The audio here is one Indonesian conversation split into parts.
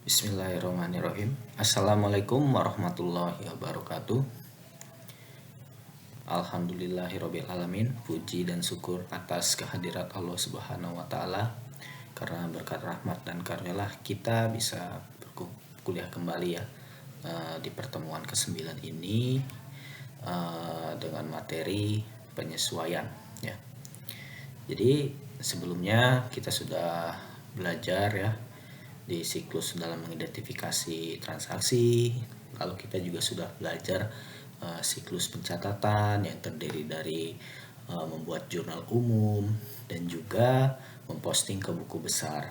Bismillahirrahmanirrahim. Assalamualaikum warahmatullahi wabarakatuh. Alhamdulillahirabbil alamin. Puji dan syukur atas kehadirat Allah Subhanahu wa taala. Karena berkat rahmat dan karunialah kita bisa berkuliah kembali ya di pertemuan ke-9 ini dengan materi penyesuaian ya. Jadi sebelumnya kita sudah belajar ya di siklus dalam mengidentifikasi transaksi, lalu kita juga sudah belajar siklus pencatatan yang terdiri dari membuat jurnal umum dan juga memposting ke buku besar.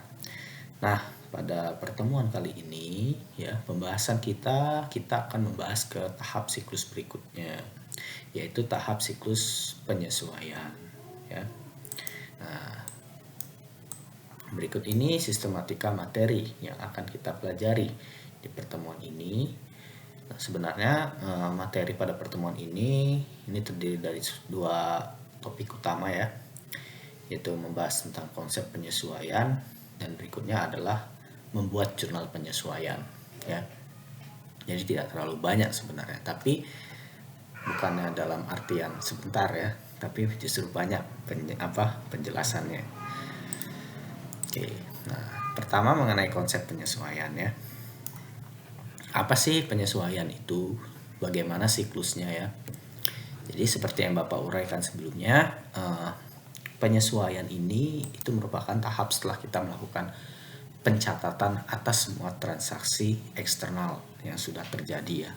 Nah, pada pertemuan kali ini ya, pembahasan kita akan membahas ke tahap siklus berikutnya, yaitu tahap siklus penyesuaian ya. Nah, berikut ini sistematika materi yang akan kita pelajari di pertemuan ini. Nah, sebenarnya materi pada pertemuan ini terdiri dari dua topik utama ya, yaitu membahas tentang konsep penyesuaian dan berikutnya adalah membuat jurnal penyesuaian ya. Jadi tidak terlalu banyak sebenarnya, tapi bukannya dalam artian sebentar ya, tapi justru banyak penjelasannya. Oke, nah pertama mengenai konsep penyesuaian ya. Apa sih penyesuaian itu? Bagaimana siklusnya ya? Jadi seperti yang Bapak uraikan sebelumnya, penyesuaian ini itu merupakan tahap setelah kita melakukan pencatatan atas semua transaksi eksternal yang sudah terjadi ya.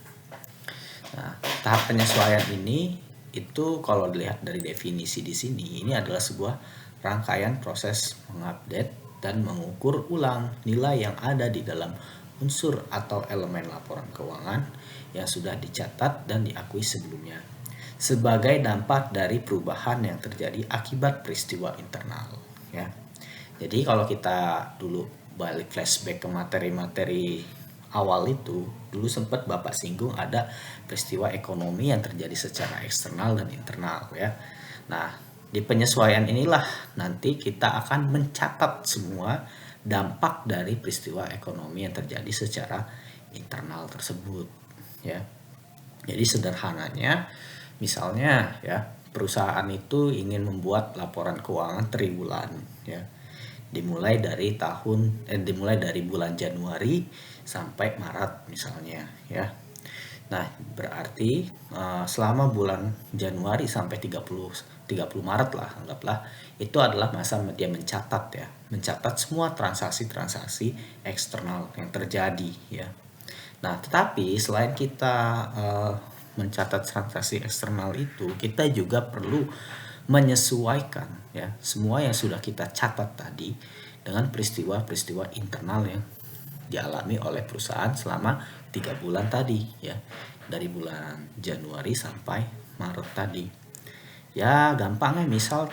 Nah, tahap penyesuaian ini itu kalau dilihat dari definisi di sini, ini adalah sebuah rangkaian proses mengupdate dan mengukur ulang nilai yang ada di dalam unsur atau elemen laporan keuangan yang sudah dicatat dan diakui sebelumnya sebagai dampak dari perubahan yang terjadi akibat peristiwa internal ya. Jadi kalau kita dulu balik flashback ke materi-materi awal itu, dulu sempat Bapak singgung ada peristiwa ekonomi yang terjadi secara eksternal dan internal ya. Nah, di penyesuaian inilah nanti kita akan mencatat semua dampak dari peristiwa ekonomi yang terjadi secara internal tersebut ya. Jadi sederhananya, misalnya ya, perusahaan itu ingin membuat laporan keuangan triwulan ya. Dimulai dari bulan Januari sampai Maret misalnya ya. Nah, berarti selama bulan Januari sampai 30 Maret lah anggaplah, itu adalah masa dia mencatat semua transaksi-transaksi eksternal yang terjadi ya. Nah, tetapi selain kita mencatat transaksi eksternal itu, kita juga perlu menyesuaikan ya semua yang sudah kita catat tadi dengan peristiwa-peristiwa internal yang dialami oleh perusahaan selama 3 bulan tadi ya, dari bulan Januari sampai Maret tadi. Ya gampangnya misal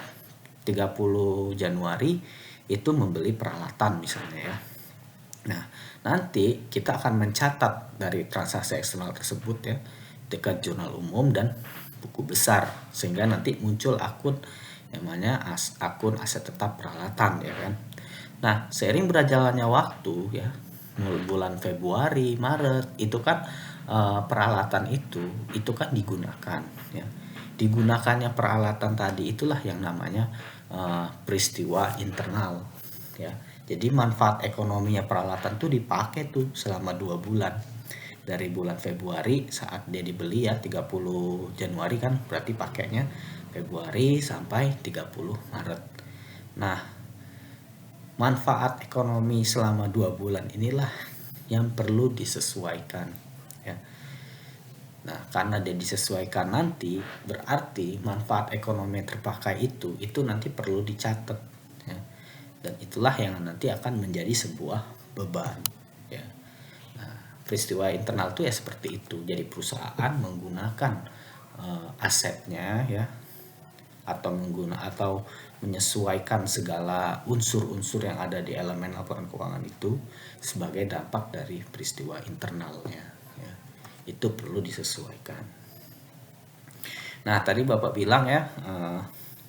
30 Januari itu membeli peralatan misalnya ya. Nah, nanti kita akan mencatat dari transaksi eksternal tersebut ya dekat jurnal umum dan buku besar, sehingga nanti muncul akun yang namanya akun aset tetap peralatan ya kan. Nah, seiring berjalannya waktu ya, mulai bulan Februari, Maret itu kan peralatan itu kan digunakan ya. Digunakannya peralatan tadi itulah yang namanya peristiwa internal ya. Jadi manfaat ekonominya peralatan tuh dipakai tuh selama 2 bulan. Dari bulan Februari saat dia dibeli ya 30 Januari kan berarti pakainya Februari sampai 30 Maret. Nah, manfaat ekonomi selama 2 bulan inilah yang perlu disesuaikan ya. Nah, karena dia disesuaikan nanti berarti manfaat ekonomi yang terpakai itu nanti perlu dicatat ya. Dan itulah yang nanti akan menjadi sebuah beban ya. Nah, peristiwa internal itu ya seperti itu. Jadi perusahaan menggunakan asetnya ya, atau menyesuaikan segala unsur-unsur yang ada di elemen laporan keuangan itu sebagai dampak dari peristiwa internalnya ya. Itu perlu disesuaikan. Nah, tadi Bapak bilang ya,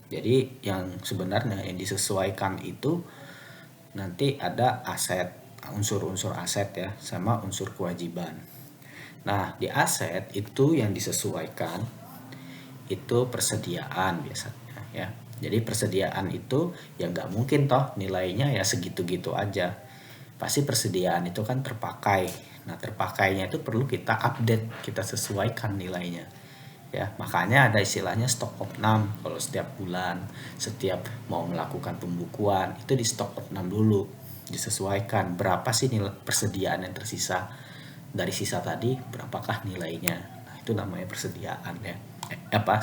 jadi yang sebenarnya yang disesuaikan itu nanti ada aset unsur-unsur aset ya, sama unsur kewajiban. Nah, di aset itu yang disesuaikan itu persediaan biasanya ya. Jadi persediaan itu ya nggak mungkin toh nilainya ya segitu-gitu aja. Pasti persediaan itu kan terpakai. Nah, terpakainya itu perlu kita update, kita sesuaikan nilainya. Ya, makanya ada istilahnya stock of none. Kalau setiap bulan, setiap mau melakukan pembukuan, itu di stock of none dulu. Disesuaikan berapa sih nilai persediaan yang tersisa. Dari sisa tadi berapakah nilainya. Nah, itu namanya persediaan ya.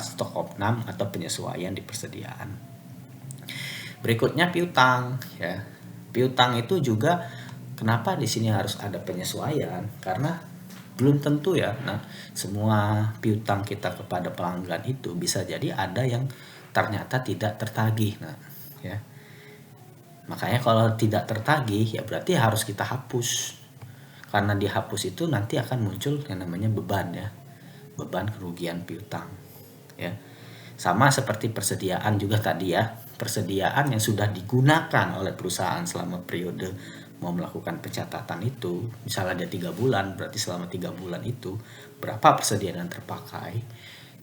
Stock of none atau penyesuaian di persediaan. Berikutnya piutang ya. Piutang itu juga kenapa di sini harus ada penyesuaian? Karena belum tentu ya. Nah, semua piutang kita kepada pelanggan itu bisa jadi ada yang ternyata tidak tertagih. Nah, ya. Makanya kalau tidak tertagih ya berarti harus kita hapus. Karena dihapus itu nanti akan muncul yang namanya beban ya. Beban kerugian piutang. Ya. Sama seperti persediaan juga tadi ya. Persediaan yang sudah digunakan oleh perusahaan selama periode mau melakukan pencatatan itu, misalnya dia 3 bulan, berarti selama 3 bulan itu berapa persediaan yang terpakai.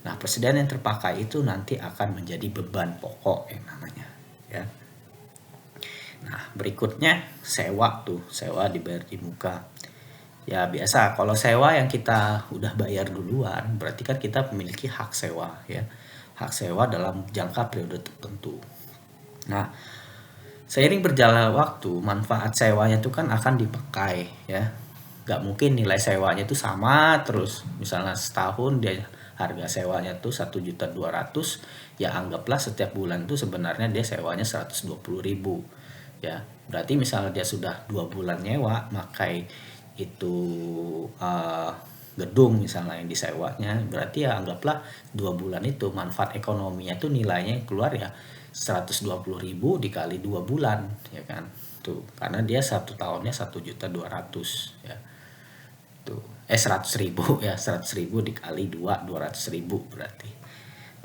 Nah, persediaan yang terpakai itu nanti akan menjadi beban pokok yang namanya ya. Nah, berikutnya sewa tuh, sewa dibayar di muka. Ya biasa, kalau sewa yang kita udah bayar duluan, berarti kan kita memiliki hak sewa ya. Hak sewa dalam jangka periode tertentu. Nah, seiring berjalannya waktu, manfaat sewanya itu kan akan dipakai ya. Gak mungkin nilai sewanya itu sama terus. Misalnya setahun dia harga sewanya tuh 1.200.000, ya anggaplah setiap bulan tuh sebenarnya dia sewanya 120.000 ya. Berarti misalnya dia sudah 2 bulan nyewa, makai itu gedung misalnya yang disewanya, berarti ya anggaplah 2 bulan itu manfaat ekonominya tuh nilainya keluar ya 120.000 dikali 2 bulan ya kan tuh, karena dia 1 tahunnya 1.200.000 ya tuh 100.000 ya, 100.000 dikali 200.000 berarti.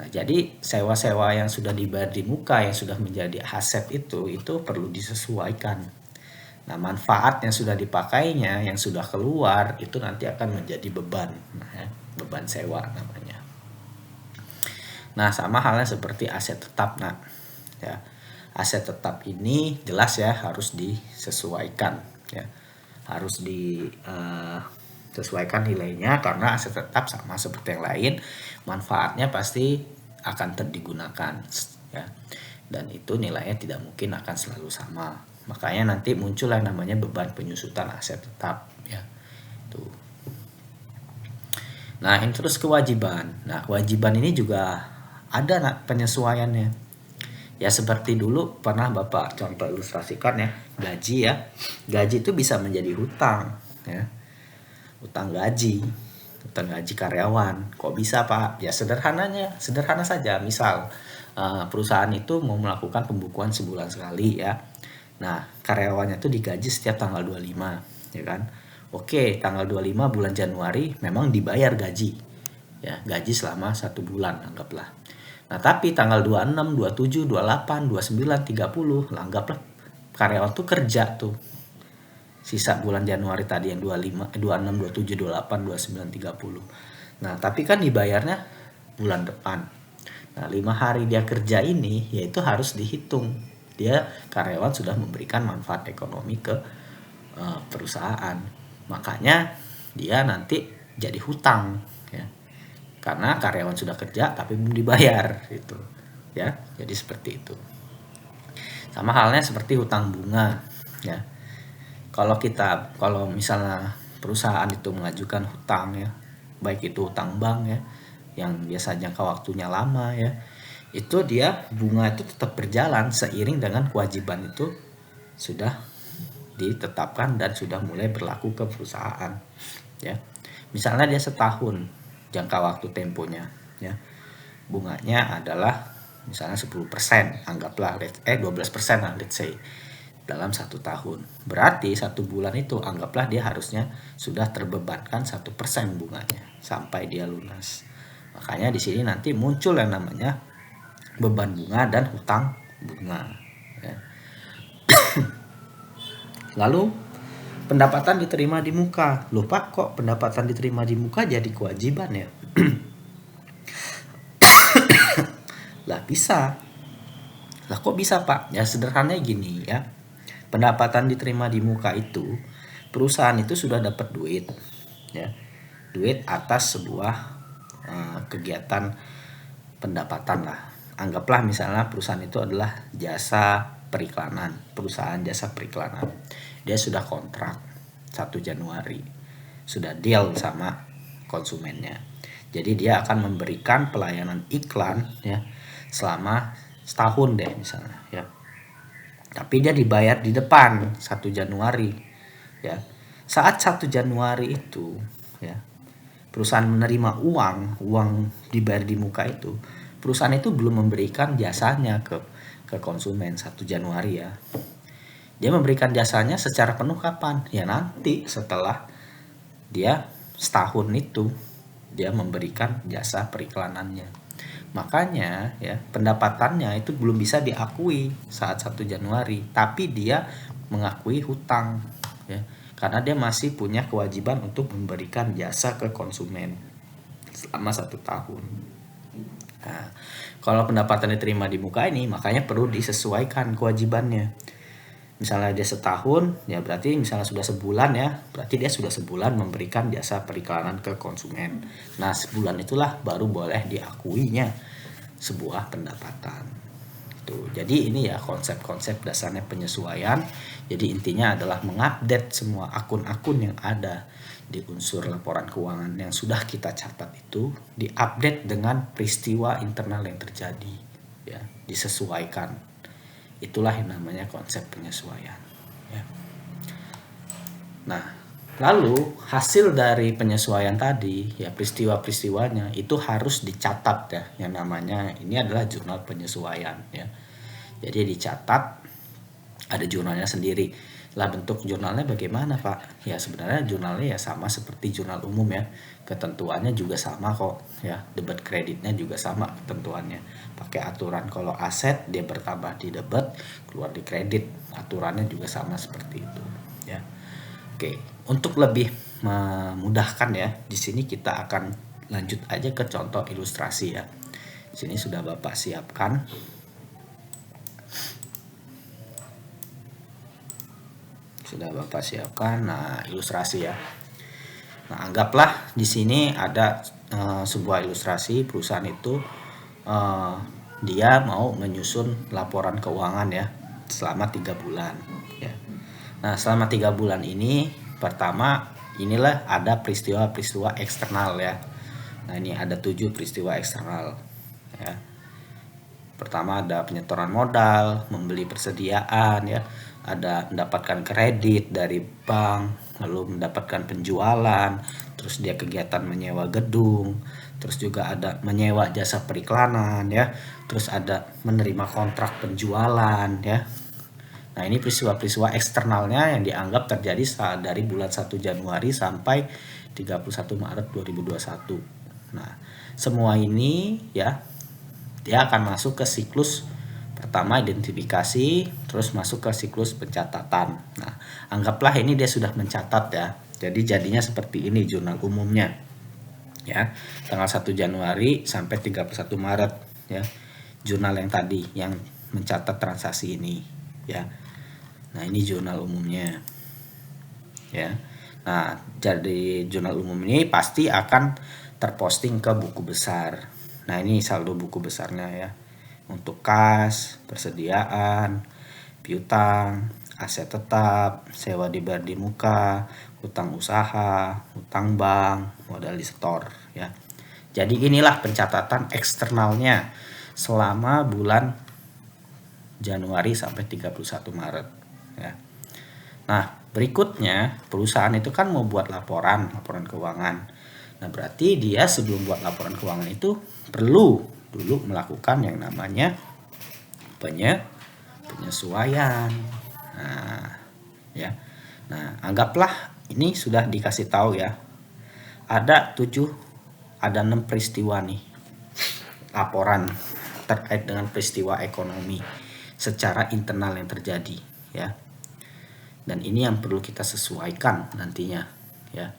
Nah, jadi sewa-sewa yang sudah dibayar di muka yang sudah menjadi aset itu perlu disesuaikan. Nah, manfaat yang sudah dipakainya, yang sudah keluar, itu nanti akan menjadi beban. Nah, ya, beban sewa namanya. Nah, sama halnya seperti aset tetap. Nah, ya, aset tetap ini jelas ya harus disesuaikan. Ya, harus disesuaikan nilainya karena aset tetap sama seperti yang lain, manfaatnya pasti akan digunakan. Ya, dan itu nilainya tidak mungkin akan selalu sama. Makanya nanti muncul yang namanya beban penyusutan aset tetap ya. Tuh. Nah, ini terus kewajiban. Nah, kewajiban ini juga ada penyesuaiannya. Ya seperti dulu pernah Bapak contoh ilustrasikan ya, gaji ya. Gaji itu bisa menjadi hutang ya. Hutang gaji karyawan. Kok bisa, Pak? Ya sederhana saja. Misal perusahaan itu mau melakukan pembukuan sebulan sekali ya. Nah, karyawannya tuh digaji setiap tanggal 25, ya kan? Oke, tanggal 25 bulan Januari memang dibayar gaji. Ya, gaji selama 1 bulan anggaplah. Nah, tapi tanggal 26, 27, 28, 29, 30, anggaplah karyawan tuh kerja tuh. Sisa bulan Januari tadi yang 25, 26, 27, 28, 29, 30. Nah, tapi kan dibayarnya bulan depan. Nah, 5 hari dia kerja ini yaitu harus dihitung. Dia karyawan sudah memberikan manfaat ekonomi ke perusahaan, makanya dia nanti jadi hutang ya, karena karyawan sudah kerja tapi belum dibayar gitu ya. Jadi seperti itu. Sama halnya seperti hutang bunga ya. Kalau misalnya perusahaan itu mengajukan hutang ya, baik itu hutang bank ya yang biasa jangka waktunya lama ya, itu dia bunga itu tetap berjalan seiring dengan kewajiban itu sudah ditetapkan dan sudah mulai berlaku ke perusahaan ya. Misalnya dia setahun jangka waktu temponya ya, bunganya adalah misalnya 10%, anggaplah 12% lah let's say dalam 1 tahun. Berarti 1 bulan itu anggaplah dia harusnya sudah terbebankan 1% bunganya sampai dia lunas. Makanya di sini nanti muncul yang namanya beban bunga dan hutang bunga ya. Lalu pendapatan diterima di muka. Loh Pak, kok pendapatan diterima di muka jadi kewajiban ya? Lah bisa. Lah kok bisa Pak? Ya sederhananya gini ya. Pendapatan diterima di muka itu, perusahaan itu sudah dapat duit ya. Duit atas sebuah kegiatan pendapatan lah. Anggaplah misalnya perusahaan itu adalah jasa periklanan, perusahaan jasa periklanan. Dia sudah kontrak 1 Januari, sudah deal sama konsumennya. Jadi dia akan memberikan pelayanan iklan ya selama setahun deh misalnya ya. Tapi dia dibayar di depan 1 Januari ya. Saat 1 Januari itu ya, perusahaan menerima uang dibayar di muka itu, perusahaan itu belum memberikan jasanya ke konsumen 1 Januari ya. Dia memberikan jasanya secara penuh kapan? Ya nanti setelah dia setahun itu dia memberikan jasa periklanannya. Makanya ya pendapatannya itu belum bisa diakui saat 1 Januari, tapi dia mengakui hutang ya. Karena dia masih punya kewajiban untuk memberikan jasa ke konsumen selama 1 tahun. Nah, kalau pendapatan diterima di muka ini, makanya perlu disesuaikan kewajibannya. Misalnya dia setahun, ya berarti misalnya sudah sebulan ya, berarti dia sudah sebulan memberikan jasa periklanan ke konsumen. Nah, sebulan itulah baru boleh diakuinya sebuah pendapatan. Tuh, jadi ini ya konsep-konsep dasarnya penyesuaian. Jadi intinya adalah mengupdate semua akun-akun yang ada di unsur laporan keuangan yang sudah kita catat itu, diupdate dengan peristiwa internal yang terjadi, ya, disesuaikan. Itulah yang namanya konsep penyesuaian. Ya. Nah, lalu hasil dari penyesuaian tadi, ya peristiwa-peristiwanya itu harus dicatat ya. Yang namanya ini adalah jurnal penyesuaian ya. Jadi dicatat, ada jurnalnya sendiri. Lah bentuk jurnalnya bagaimana Pak? Ya sebenarnya jurnalnya ya sama seperti jurnal umum ya. Ketentuannya juga sama kok ya. Debit kreditnya juga sama ketentuannya. Pakai aturan kalau aset dia bertambah di debit, keluar di kredit. Aturannya juga sama seperti itu ya. Oke, untuk lebih memudahkan ya, di sini kita akan lanjut aja ke contoh ilustrasi ya. Di sini sudah Bapak siapkan. Nah, ilustrasi ya. Nah, anggaplah di sini ada sebuah ilustrasi perusahaan itu dia mau menyusun laporan keuangan ya selama 3 bulan ya. Nah, selama 3 bulan ini pertama inilah ada peristiwa-peristiwa eksternal ya. Nah, ini ada 7 peristiwa eksternal ya. Pertama ada penyetoran modal, membeli persediaan ya, ada mendapatkan kredit dari bank, lalu mendapatkan penjualan, terus dia kegiatan menyewa gedung, terus juga ada menyewa jasa periklanan ya, terus ada menerima kontrak penjualan ya. Nah, ini peristiwa-peristiwa eksternalnya yang dianggap terjadi saat dari bulan 1 Januari sampai 31 Maret 2021. Nah, semua ini ya dia akan masuk ke siklus pertama identifikasi, terus masuk ke siklus pencatatan. Nah, anggaplah ini dia sudah mencatat ya. Jadi jadinya seperti ini jurnal umumnya. Ya, tanggal 1 Januari sampai 31 Maret ya. Jurnal yang tadi yang mencatat transaksi ini ya. Nah, ini jurnal umumnya. Ya. Nah, jadi jurnal umum ini pasti akan terposting ke buku besar. Nah, ini saldo buku besarnya ya. Untuk kas, persediaan, piutang, aset tetap, sewa dibayar di muka, hutang usaha, hutang bank, modal di setor ya. Jadi inilah pencatatan eksternalnya selama bulan Januari sampai 31 Maret ya. Nah, berikutnya perusahaan itu kan mau buat laporan keuangan. Nah, berarti dia sebelum buat laporan keuangan itu perlu dulu melakukan yang namanya penyesuaian. Nah, ya. Nah, anggaplah ini sudah dikasih tahu ya. Ada 6 peristiwa nih. Laporan terkait dengan peristiwa ekonomi secara internal yang terjadi ya. Dan ini yang perlu kita sesuaikan nantinya ya.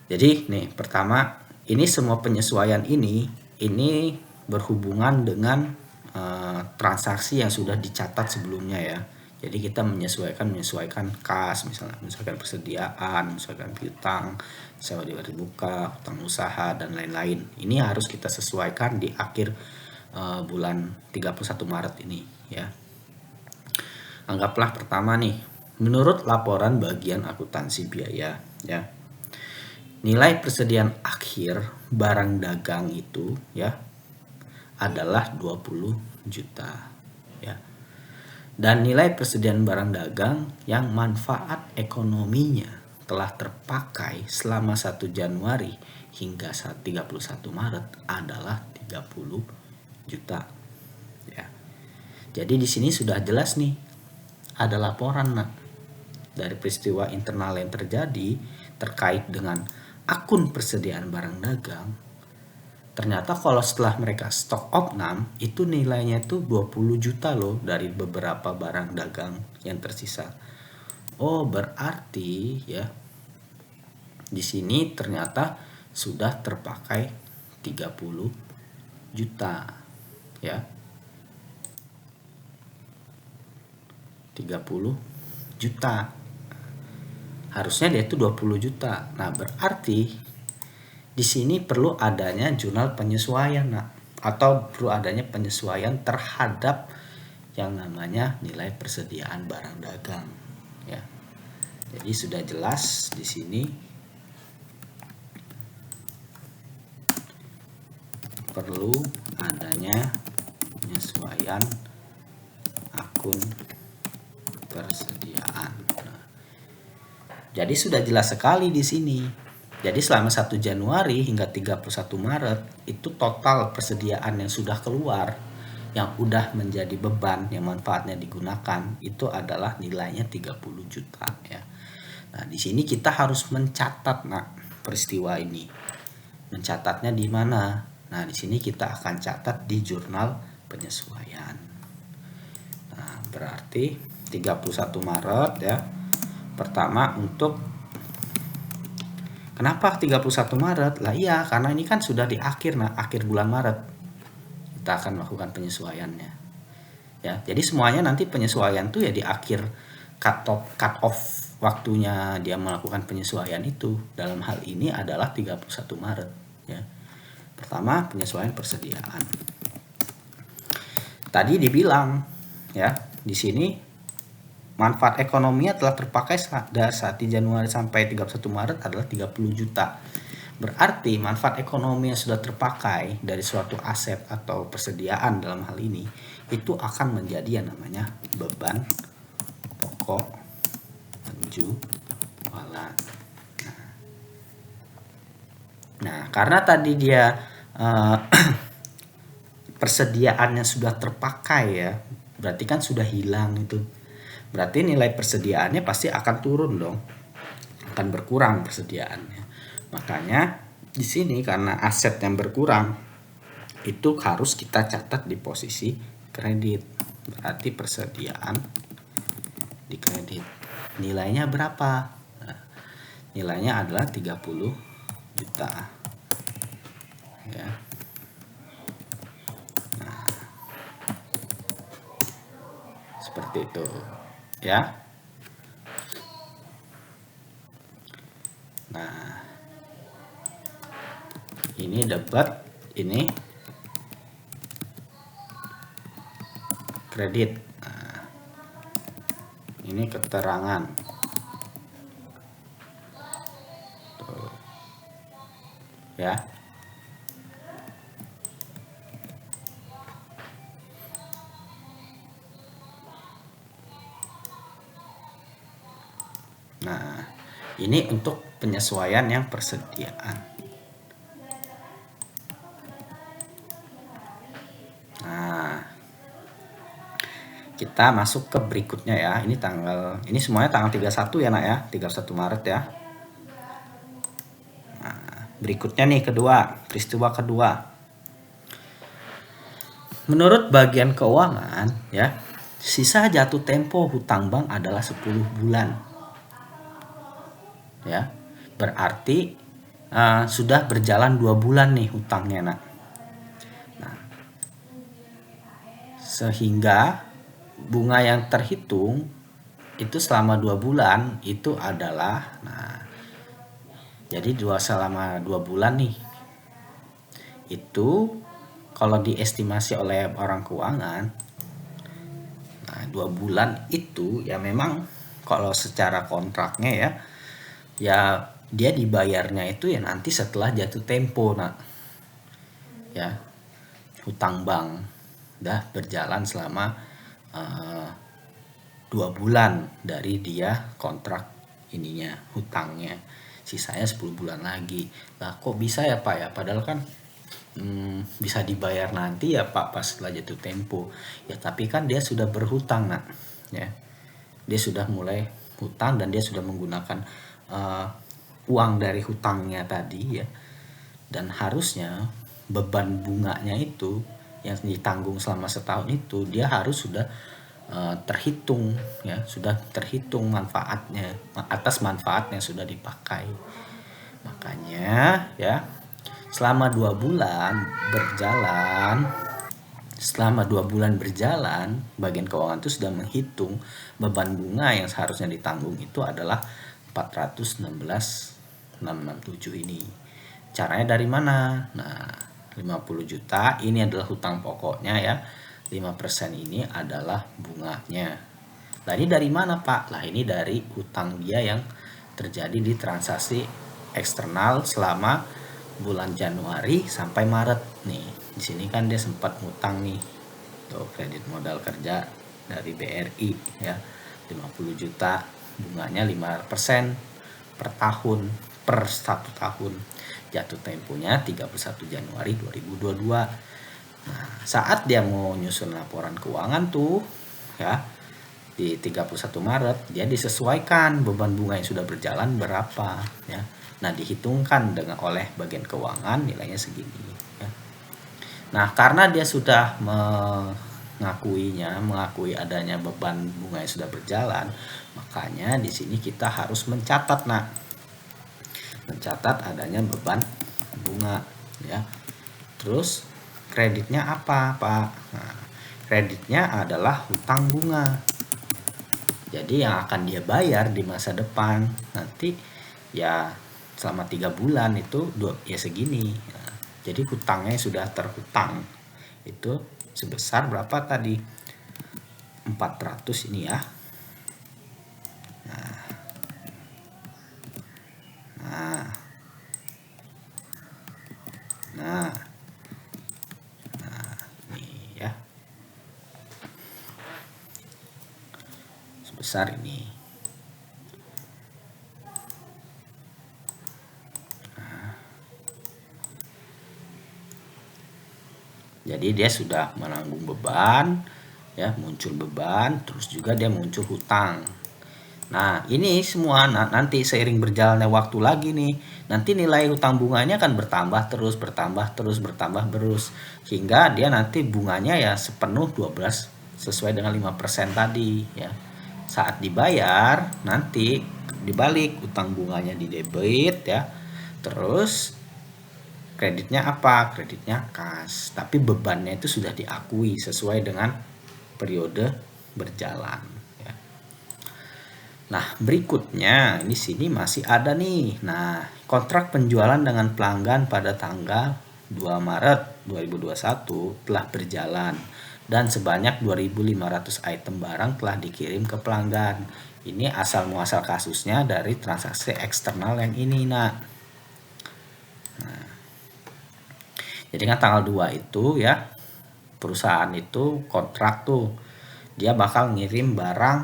Jadi nih pertama, ini semua penyesuaian ini berhubungan dengan transaksi yang sudah dicatat sebelumnya ya. Jadi kita menyesuaikan kas, misalnya menyesuaikan persediaan, menyesuaikan piutang, sewa dibuka, hutang usaha dan lain-lain. Ini harus kita sesuaikan di akhir bulan 31 Maret ini ya. Anggaplah pertama nih, menurut laporan bagian akuntansi biaya ya, nilai persediaan akhir barang dagang itu ya adalah 20 juta ya. Dan nilai persediaan barang dagang yang manfaat ekonominya telah terpakai selama 1 Januari hingga 31 Maret adalah 30 juta ya. Jadi di sini sudah jelas nih, ada laporan dari peristiwa internal yang terjadi terkait dengan akun persediaan barang dagang. Ternyata kalau setelah mereka stok opnam itu nilainya itu 20 juta loh dari beberapa barang dagang yang tersisa. Oh, berarti ya di sini ternyata sudah terpakai 30 juta ya. 30 juta. Harusnya dia itu 20 juta. Nah, berarti di sini perlu adanya jurnal penyesuaian atau perlu adanya penyesuaian terhadap yang namanya nilai persediaan barang dagang ya. Jadi sudah jelas di sini perlu adanya penyesuaian akun persediaan. Jadi sudah jelas sekali di sini. Jadi selama 1 Januari hingga 31 Maret itu total persediaan yang sudah keluar, yang udah menjadi beban, yang manfaatnya digunakan itu adalah nilainya 30 juta ya. Nah, di sini kita harus mencatat peristiwa ini. Mencatatnya di mana? Nah, di sini kita akan catat di jurnal penyesuaian. Nah, berarti 31 Maret ya. Pertama untuk kenapa 31 Maret? Lah iya, karena ini kan sudah di akhir bulan Maret. Kita akan melakukan penyesuaiannya. Ya, jadi semuanya nanti penyesuaian tuh ya di akhir cut off waktunya dia melakukan penyesuaian itu. Dalam hal ini adalah 31 Maret ya. Pertama, penyesuaian persediaan. Tadi dibilang ya, di sini manfaat ekonominya telah terpakai dari 1 Januari sampai 31 Maret adalah 30 juta. Berarti manfaat ekonomi yang sudah terpakai dari suatu aset atau persediaan dalam hal ini itu akan menjadi yang namanya beban pokok penjualan. Nah, karena tadi dia persediaannya sudah terpakai ya, berarti kan sudah hilang itu. Berarti nilai persediaannya pasti akan turun dong, akan berkurang persediaannya. Makanya di sini karena aset yang berkurang itu harus kita catat di posisi kredit. Berarti persediaan di kredit. Nilainya berapa? Nah, nilainya adalah 30 juta. Ya. Nah, seperti itu. Ya. Nah, ini debit, ini kredit. Nah, ini keterangan. Tuh. Ya. Nah, ini untuk penyesuaian yang persediaan. Nah, kita masuk ke berikutnya ya. Ini semuanya tanggal 31 ya nak ya, 31 Maret ya. Nah, berikutnya nih peristiwa kedua. Menurut bagian keuangan ya, Sisa jatuh tempo hutang bank adalah 10 bulan. Ya. Berarti sudah berjalan 2 bulan nih hutangnya, Nak. Nah, sehingga bunga yang terhitung itu selama 2 bulan itu adalah, jadi selama 2 bulan nih, itu kalau diestimasi oleh orang keuangan, 2 bulan itu ya memang kalau secara kontraknya ya dia dibayarnya itu ya nanti setelah jatuh tempo, Nak. Ya, hutang bank udah berjalan selama 2 bulan dari dia kontrak ininya, hutangnya. Sisanya 10 bulan lagi. Lah kok bisa ya Pak ya? Padahal kan bisa dibayar nanti ya Pak pas setelah jatuh tempo. Ya tapi kan dia sudah berhutang, Nak. Ya. Dia sudah mulai hutang dan dia sudah menggunakan uang dari hutangnya tadi ya. Dan harusnya beban bunganya itu yang ditanggung selama setahun itu dia harus sudah terhitung ya, sudah terhitung manfaatnya, atas manfaat yang sudah dipakai. Makanya ya selama 2 bulan berjalan, bagian keuangan itu sudah menghitung beban bunga yang seharusnya ditanggung itu adalah 416.667 ini. Caranya dari mana? Nah, 50 juta ini adalah hutang pokoknya ya. 5% ini adalah bunganya. Nah, ini dari mana, Pak? Lah, ini dari hutang dia yang terjadi di transaksi eksternal selama bulan Januari sampai Maret nih. Di sini kan dia sempat ngutang nih. Tuh, kredit modal kerja dari BRI ya. 50 juta, bunganya 5% per tahun, per 1 tahun. Jatuh temponya 31 Januari 2022. Nah, saat dia mau nyusun laporan keuangan tuh ya di 31 Maret dia disesuaikan beban bunga yang sudah berjalan berapa ya. Nah, dihitungkan oleh bagian keuangan nilainya segini ya. Nah, karena dia sudah mengakui adanya beban bunga yang sudah berjalan, makanya di sini kita harus mencatat adanya beban bunga ya. Terus kreditnya apa, Pak? Nah, kreditnya adalah hutang bunga. Jadi yang akan dia bayar di masa depan nanti ya selama 3 bulan itu ya segini. Nah, jadi hutangnya sudah terhutang itu sebesar berapa tadi? 400 ini ya. Nah, ini ya. Sebesar ini. Jadi dia sudah menanggung beban, ya muncul beban, terus juga dia muncul hutang. Nah, ini semua nanti seiring berjalannya waktu lagi nih, nanti nilai hutang bunganya akan bertambah terus, sehingga dia nanti bunganya ya sepenuh 12 sesuai dengan 5% tadi ya. Saat dibayar nanti dibalik hutang bunganya di debit ya. Terus kreditnya apa? Kreditnya kas. Tapi bebannya itu sudah diakui sesuai dengan periode berjalan. Ya. Nah, berikutnya di sini masih ada nih. Nah, kontrak penjualan dengan pelanggan pada tanggal 2 Maret 2021 telah berjalan dan sebanyak 2.500 item barang telah dikirim ke pelanggan. Ini asal muasal kasusnya dari transaksi eksternal yang ini, Nah, jadi kan tanggal 2 itu ya perusahaan itu kontrak tuh dia bakal ngirim barang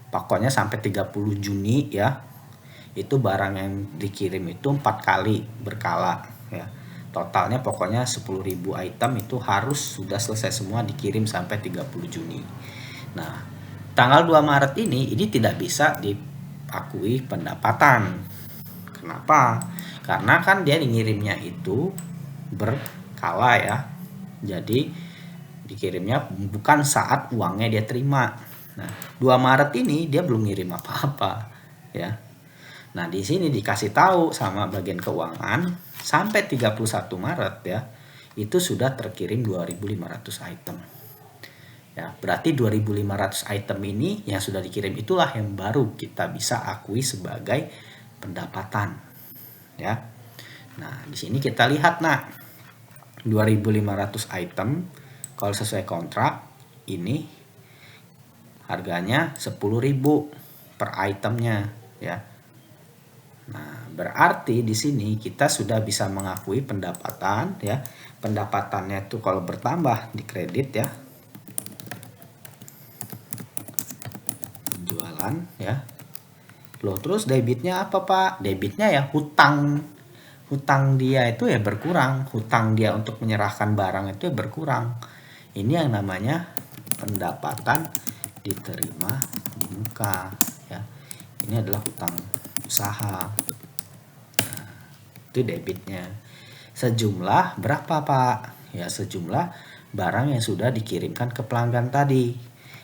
pokoknya sampai 30 Juni ya. Itu barang yang dikirim itu 4 kali berkala ya. Totalnya pokoknya 10.000 item itu harus sudah selesai semua dikirim sampai 30 Juni. Nah, tanggal 2 Maret ini tidak bisa diakui pendapatan. Kenapa? Karena kan dia ngirimnya itu berkala ya. Jadi dikirimnya bukan saat uangnya dia terima. Nah, 2 Maret ini dia belum ngirim apa-apa, ya. Nah, di sini dikasih tahu sama bagian keuangan sampai 31 Maret ya, itu sudah terkirim 2.500 item. Ya, berarti 2.500 item ini yang sudah dikirim itulah yang baru kita bisa akui sebagai pendapatan. Ya. Nah, di sini kita lihat 2.500 item kalau sesuai kontrak ini harganya 10.000 per itemnya, ya. Nah, berarti di sini kita sudah bisa mengakui pendapatan, ya. Pendapatannya itu kalau bertambah di kredit, ya. Penjualan, ya. Loh, terus debitnya apa, Pak? Debitnya ya hutang dia itu ya berkurang. Hutang dia untuk menyerahkan barang itu ya berkurang. Ini yang namanya pendapatan diterima di muka, ya. Ini adalah hutang usaha. Nah, itu debitnya. Sejumlah berapa, Pak? Ya, sejumlah barang yang sudah dikirimkan ke pelanggan tadi.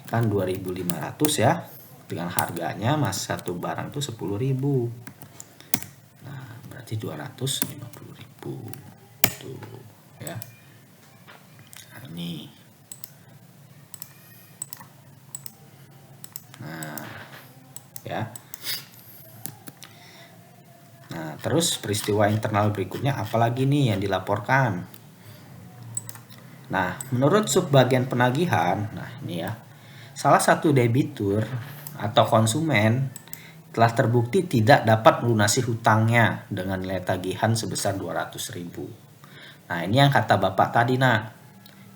Kan 2.500 ya. Dengan harganya mas satu barang itu 10.000. Nah, berarti 250.000. Tuh, ya. Nah, ini. Nah, ya. Nah, terus peristiwa internal berikutnya apalagi nih yang dilaporkan? Nah, menurut subbagian penagihan, nah ini ya, salah satu debitur atau konsumen telah terbukti tidak dapat melunasi hutangnya dengan nilai tagihan sebesar 200.000. Nah, ini yang kata Bapak tadi,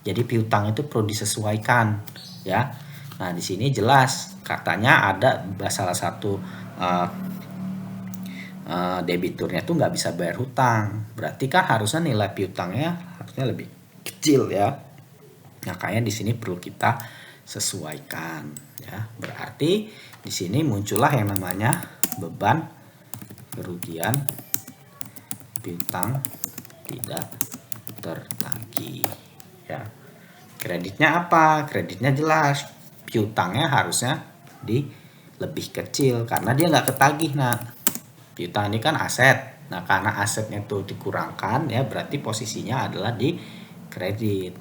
Jadi piutang itu perlu disesuaikan, ya. Nah, di sini jelas katanya ada salah satu debiturnya tuh nggak bisa bayar hutang. Berarti kan harusnya nilai piutangnya harusnya lebih kecil, ya. Makanya di sini perlu kita sesuaikan, ya. Berarti di sini muncullah yang namanya beban kerugian piutang tidak tertagih, ya. Kreditnya apa? Kreditnya jelas, piutangnya harusnya lebih kecil karena dia nggak ketagih. Piutang ini kan aset. Nah, karena asetnya itu dikurangkan, ya berarti posisinya adalah di kredit.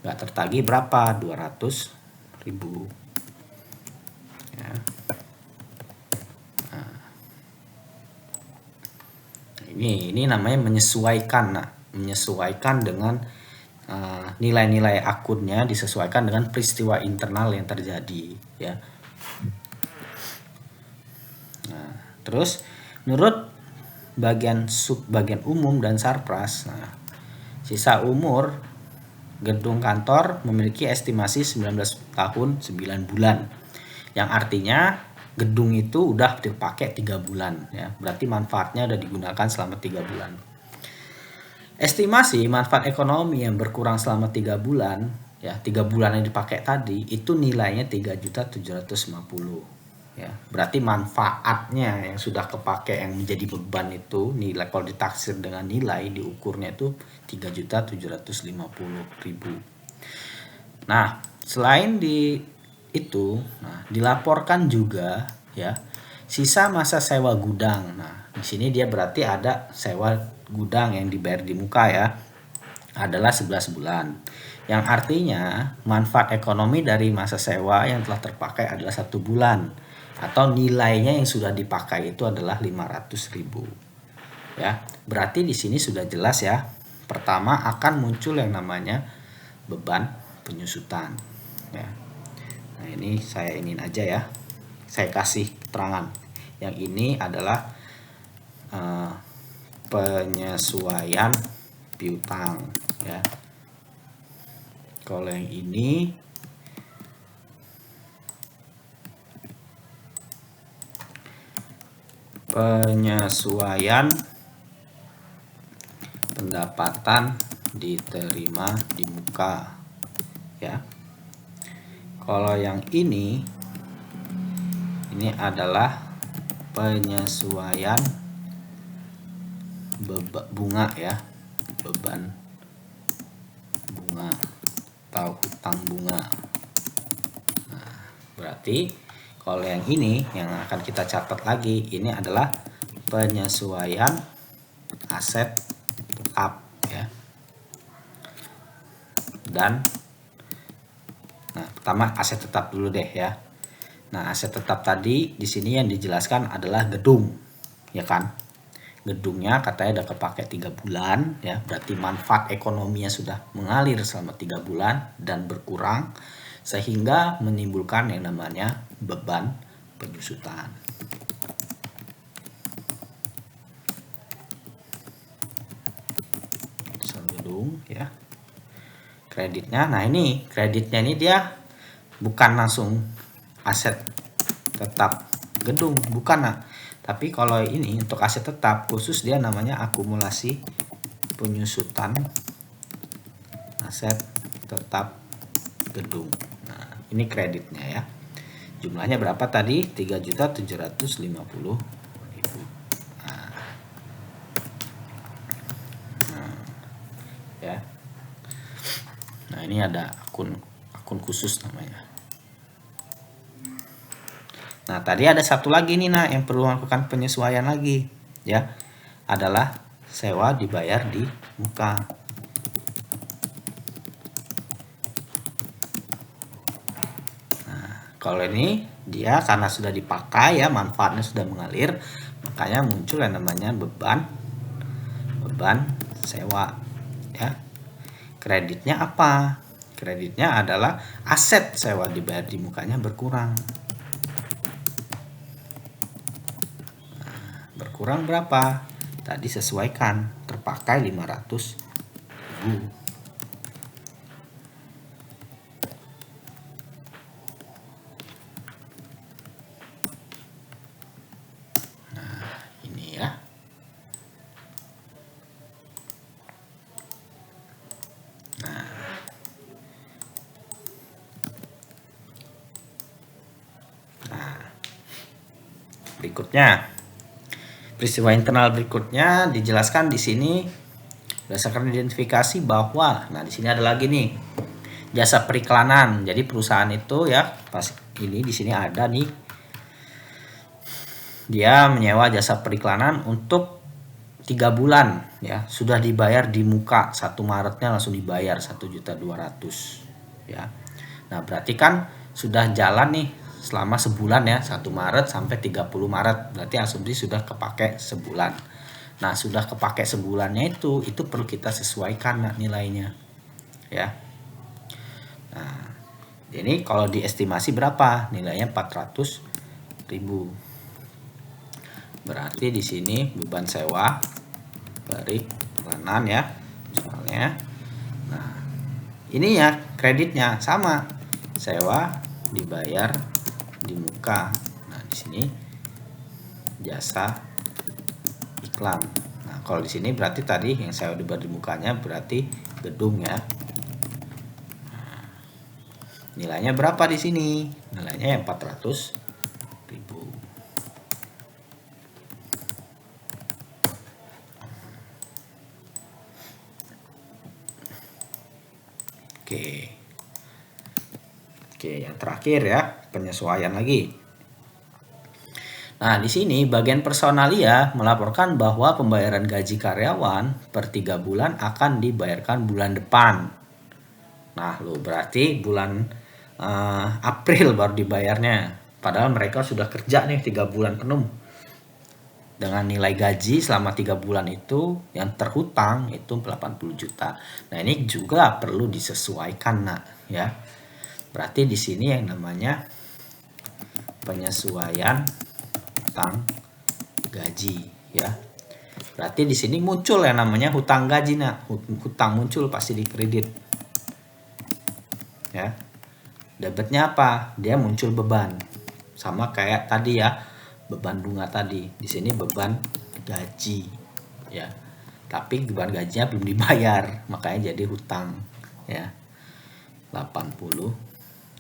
Nggak tertagih berapa? 200.000. Ya. Nah, ini namanya menyesuaikan, menyesuaikan dengan nilai-nilai akunnya disesuaikan dengan peristiwa internal yang terjadi, ya. Nah, terus menurut bagian umum dan sarpras, sisa umur gedung kantor memiliki estimasi 19 tahun 9 bulan. Yang artinya gedung itu udah dipakai 3 bulan, ya. Berarti manfaatnya udah digunakan selama 3 bulan. Estimasi manfaat ekonomi yang berkurang selama 3 bulan, ya, 3 bulan yang dipakai tadi itu nilainya 3.750.000. Ya, berarti manfaatnya yang sudah kepakai yang menjadi beban itu nilai kalau ditaksir dengan nilai diukurnya itu 3.750.000. Nah, selain dilaporkan juga, ya, sisa masa sewa gudang. Nah, di sini dia berarti ada sewa gudang yang dibayar di muka, ya, adalah 11 bulan. Yang artinya manfaat ekonomi dari masa sewa yang telah terpakai adalah 1 bulan. Atau nilainya yang sudah dipakai itu adalah 500.000. Ya, berarti di sini sudah jelas, ya. Pertama akan muncul yang namanya beban penyusutan, ya. Nah, ini saya ingin aja, ya. Saya kasih keterangan. Yang ini adalah penyesuaian piutang, ya. Kalau yang ini penyesuaian pendapatan diterima di muka, ya. Kalau yang ini adalah penyesuaian bunga, ya, beban bunga. atau hutang bunga. Nah, berarti kalau yang ini yang akan kita catat lagi, ini adalah penyesuaian aset tetap ya. Dan nah, pertama aset tetap dulu deh ya. Nah, aset tetap tadi di sini yang dijelaskan adalah gedung, ya kan? Gedungnya katanya udah kepake 3 bulan ya, berarti manfaat ekonominya sudah mengalir selama 3 bulan dan berkurang sehingga menimbulkan yang namanya beban penyusutan. Gedung ya. Kreditnya, nah ini kreditnya ini dia bukan langsung aset tetap gedung, bukan. Nah, tapi kalau ini untuk aset tetap khusus dia namanya akumulasi penyusutan aset tetap gedung. Nah, ini kreditnya ya. Jumlahnya berapa tadi? 3.750.000. Ya. Nah, ini ada akun khusus namanya. Nah, tadi ada satu lagi nih nah yang perlu melakukan penyesuaian lagi ya. Adalah sewa dibayar di muka. Nah, kalau ini dia karena sudah dipakai ya, manfaatnya sudah mengalir, makanya muncul yang namanya beban sewa ya. Kreditnya apa? Kreditnya adalah aset sewa dibayar di mukanya berkurang. Nah, berkurang berapa? Tadi sesuaikan, terpakai 500.000. Nah, ini ya. Berikutnya, peristiwa internal berikutnya dijelaskan di sini berdasarkan identifikasi bahwa, nah di sini ada lagi nih jasa periklanan. Jadi perusahaan itu ya, pas ini di sini ada nih, dia menyewa jasa periklanan untuk 3 bulan ya, sudah dibayar di muka 1 Maretnya langsung dibayar 1.200.000 ya. Nah, berarti kan sudah jalan nih selama sebulan ya, 1 Maret sampai 30 Maret. Berarti asumsi sudah kepake sebulan. Nah, sudah kepake sebulannya itu perlu kita sesuaikan nah, nilainya. Ya. Nah, ini kalau diestimasi berapa? Nilainya 400.000. Berarti di sini beban sewa periklanan ya. Misalnya. Nah, ini ya kreditnya sama. Sewa dibayar di muka. Nah, di sini jasa iklan. Nah, kalau di sini berarti tadi yang sewa dibayar di mukanya berarti gedung ya. Nah, nilainya berapa di sini? Nilainya yang 400.000. Oke, yang terakhir ya, penyesuaian lagi. Nah, di sini bagian personalia melaporkan bahwa pembayaran gaji karyawan per 3 bulan akan dibayarkan bulan depan. Nah, lo berarti bulan April baru dibayarnya. Padahal mereka sudah kerja nih 3 bulan penuh. Dengan nilai gaji selama 3 bulan itu yang terhutang itu 80 juta. Nah, ini juga perlu disesuaikan nak ya. Berarti di sini yang namanya penyesuaian hutang gaji ya. Berarti di sini muncul yang namanya hutang gaji nah. Hutang muncul pasti di kredit. Ya. Debitnya apa? Dia muncul beban. Sama kayak tadi ya, beban bunga tadi. Di sini beban gaji ya. Tapi beban gajinya belum dibayar, makanya jadi hutang ya. 80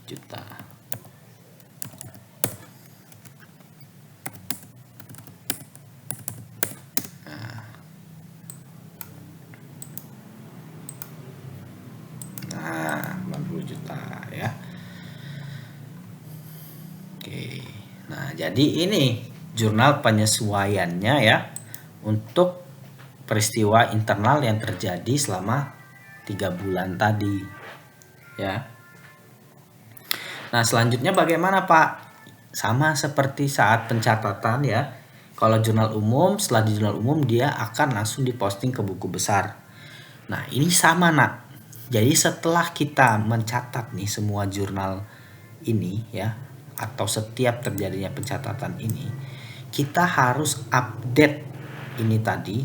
juta. Nah, Oke. Nah, jadi ini jurnal penyesuaiannya ya untuk peristiwa internal yang terjadi selama 3 bulan tadi ya. Nah, selanjutnya bagaimana Pak? Sama seperti saat pencatatan ya. Kalau jurnal umum, setelah di jurnal umum dia akan langsung diposting ke buku besar. Nah, ini sama nak. Jadi setelah kita mencatat nih semua jurnal ini ya, atau setiap terjadinya pencatatan ini, kita harus update ini tadi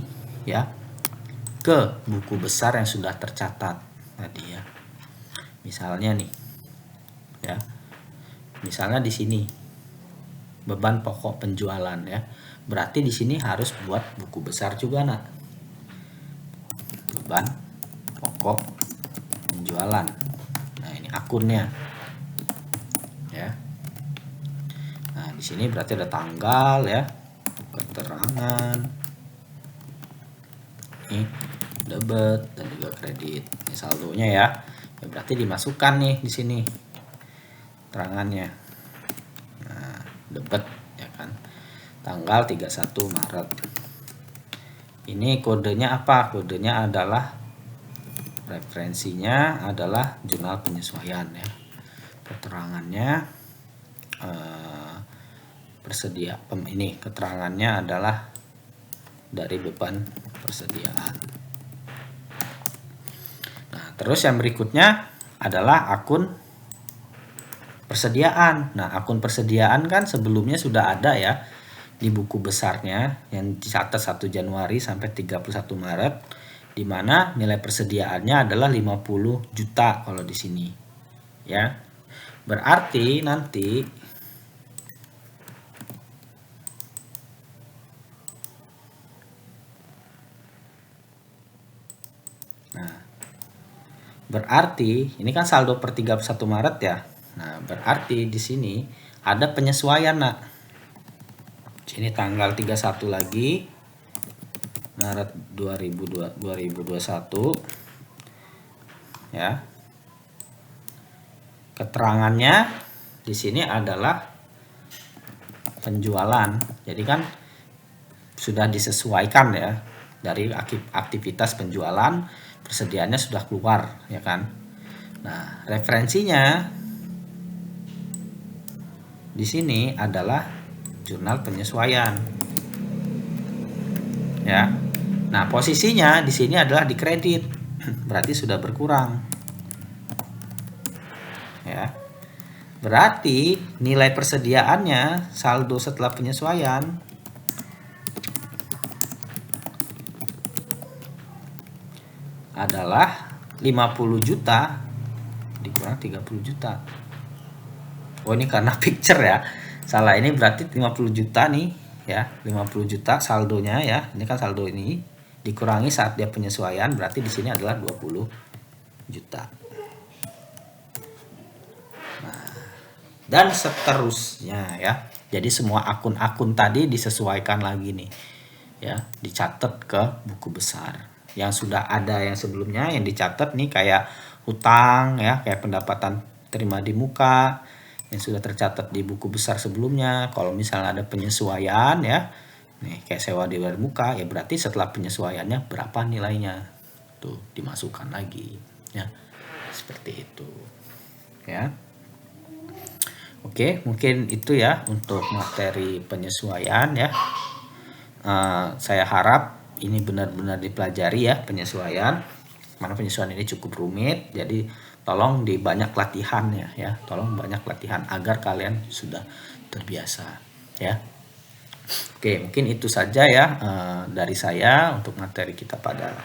ya ke buku besar yang sudah tercatat tadi ya. Misalnya nih ya. Misalnya di sini beban pokok penjualan ya. Berarti di sini harus buat buku besar juga nak. Beban pokok penjualan. Nah, ini akunnya. Ya. Nah, di sini berarti ada tanggal ya, keterangan. Ini debit dan juga kredit. Ini saldonya ya. Ya berarti dimasukkan nih di sini keterangannya. Nah, debit ya kan. Tanggal 31 Maret. Ini kodenya apa? Kodenya adalah referensinya adalah jurnal penyesuaian ya. Keterangannya ini keterangannya adalah dari beban persediaan. Nah, terus yang berikutnya adalah akun persediaan. Nah, akun persediaan kan sebelumnya sudah ada ya di buku besarnya yang dicatat 1 Januari sampai 31 Maret, di mana nilai persediaannya adalah 50 juta kalau di sini. Ya. Berarti nanti berarti ini kan saldo per 31 Maret ya. Nah, berarti di sini ada penyesuaian, nak. Sini tanggal 31 lagi Maret 2021 ya. Keterangannya di sini adalah penjualan. Jadi kan sudah disesuaikan ya dari aktivitas penjualan, persediaannya sudah keluar ya kan. Nah, referensinya di sini adalah jurnal penyesuaian. Ya. Nah, posisinya di sini adalah di kredit. Berarti sudah berkurang. Ya. Berarti nilai persediaannya saldo setelah penyesuaian adalah 50 juta dikurang 30 juta. Oh, ini karena picture ya. Salah, ini berarti 50 juta nih ya. 50 juta saldonya ya. Ini kan saldo ini dikurangi saat dia penyesuaian, berarti di sini adalah 20 juta. Nah, dan seterusnya ya. Jadi semua akun-akun tadi disesuaikan lagi nih. Ya, dicatat ke buku besar. Yang sudah ada yang sebelumnya yang dicatat nih kayak hutang ya, kayak pendapatan terima di muka yang sudah tercatat di buku besar sebelumnya. Kalau misalnya ada penyesuaian ya, nih kayak sewa di luar muka, ya berarti setelah penyesuaiannya berapa nilainya tuh dimasukkan lagi ya, seperti itu ya. Oke, mungkin itu ya untuk materi penyesuaian ya. Saya harap ini benar-benar dipelajari ya penyesuaian. Mana penyesuaian ini cukup rumit, jadi tolong dibanyak latihan ya. Tolong banyak latihan agar kalian sudah terbiasa ya. Oke, mungkin itu saja ya dari saya untuk materi kita pada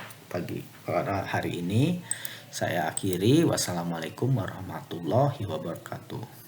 hari ini. Saya akhiri. Wassalamualaikum warahmatullahi wabarakatuh.